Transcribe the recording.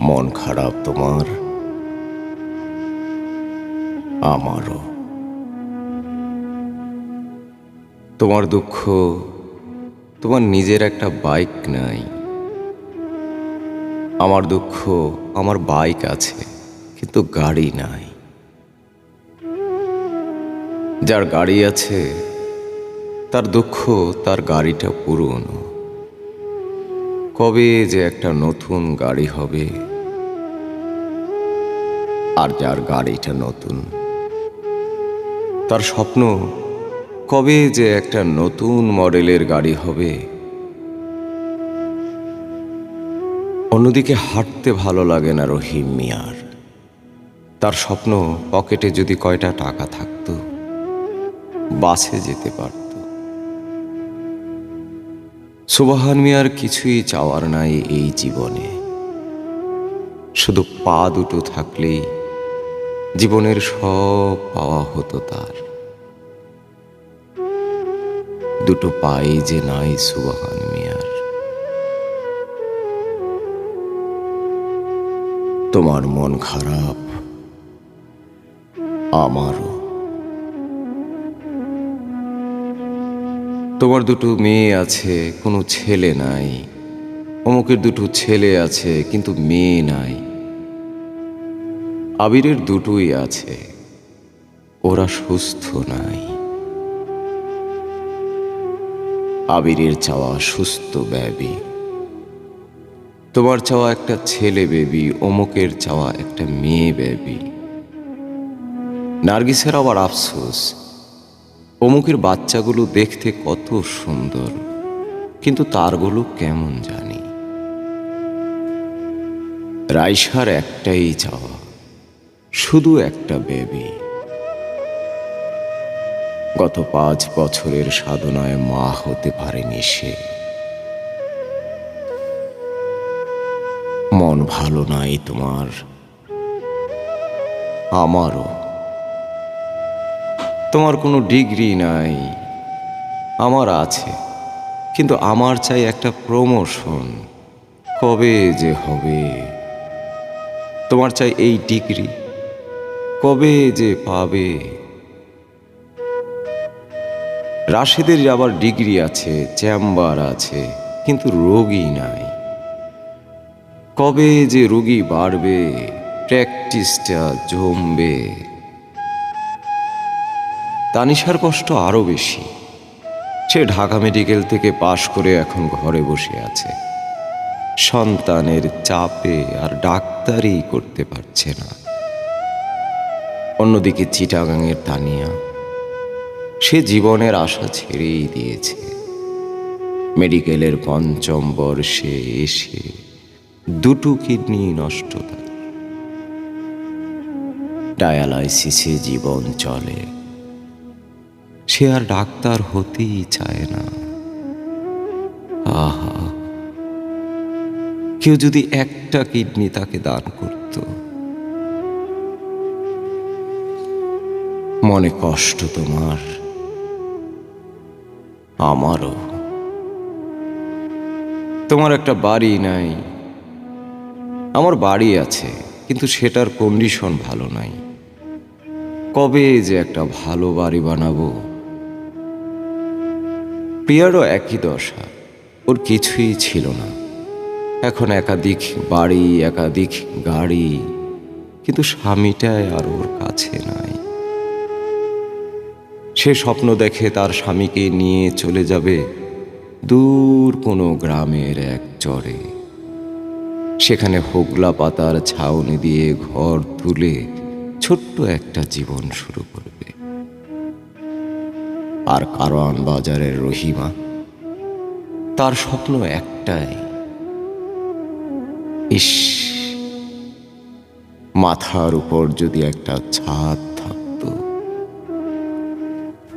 মন খারাপ তোমার, আমারও। তোমার দুঃখ, তোমার নিজের একটা বাইক নাই। আমার দুঃখ, আমার বাইক আছে কিন্তু গাড়ি নাই। যার গাড়ি আছে তার দুঃখ, তার গাড়িটা পুরনো। কবে যে একটা নতুন গাড়ি হবে, আর যার গাড়িটা নতুন তার স্বপ্ন কবে যে একটা নতুন মডেলের গাড়ি হবে। অন্যদিকে হাঁটতে ভালো লাগে না রহিম মিয়ার। তার স্বপ্ন পকেটে যদি কয়টা টাকা থাকতো, বাসে যেতে পারত। সুবহান মিয়ার কিছুই চাওয়ার নাই এই জীবনে, শুধু পা দুটো থাকলেই জীবনের সব পাওয়া হতো তার। দুটো পাই যে নাই সুবহান মিয়ার। তোমার মন খারাপ, আমারও। তোমার দুটো মেয়ে আছে, কোনো ছেলে নাই। অমুকের দুটো ছেলে আছে কিন্তু মেয়ে নাই। আবিরের দুটোই আছে, ওরা সুস্থ নাই। আবিরের চাওয়া সুস্থ বেবি, তোমার চাওয়া একটা ছেলে বেবি। অমুকের চাওয়া একটা মেয়ে বেবি। নার্গিসের আবার আফসোস, অমুকের বাচ্চাগুলো দেখতে কত সুন্দর, কিন্তু তারগুলো কেমন জানি। রাইসার একটাই চাওয়া, শুধু একটা বেবি। গত 5 বছরের সাধনায় মা হতে পারেনি সে। মন ভালো নাই তোমার, আমারও। তোমার কোনো ডিগ্রি নাই, আমার আছে, কিন্তু আমার চাই একটা প্রমোশন। কবে যে হবে? তোমার চাই এই ডিগ্রি, কবে যে পাবে? রাশেদের আবার ডিগ্রি আছে, চেম্বার আছে, কিন্তু রোগী নাই। কবে যে রোগী বাড়বে, প্র্যাকটিসটা জমবে? তানিশার কষ্ট আরো বেশি। সে ঢাকা মেডিকেল থেকে পাশ করে এখন ঘরে বসে আছে। সন্তানের চাপে আর ডাক্তারি করতে পারছে না। অন্যদিকে চিটাগাংয়ের তানিয়া, সে জীবনের আশা ছেড়েই দিয়েছে। মেডিকেলের 5ম বর্ষে এসে দুটো কিডনি নষ্ট তার। ডায়ালাইসিসে জীবন চলে। সে আর ডাক্তার হতেই চায় না। আহা, কেউ যদি একটা কিডনি তাকে দান করত। মনে কষ্ট তোমার, আমারও। তোমার একটা বাড়ি নাই, আমার বাড়ি আছে, কিন্তু সেটার কন্ডিশন ভালো নাই। কবে যে একটা ভালো বাড়ি বানাবো? প্রিয়ারও একই দশা, ওর কিছুই ছিল না। এখন একাধিক বাড়ি, একাধিক গাড়ি, কিন্তু স্বামীটাই আর ওর কাছে নাই। সে স্বপ্ন দেখে তার স্বামীকে নিয়ে চলে যাবে দূর কোনো গ্রামের এক চরে। সেখানে হোগলা পাতার ছাউনি দিয়ে ঘর তুলে ছোট্ট একটা জীবন শুরু করবে। আর কারওয়ান বাজারের রহিমা, তার স্বপ্ন একটাই, ইস, মাথার উপর যদি একটা ছাদ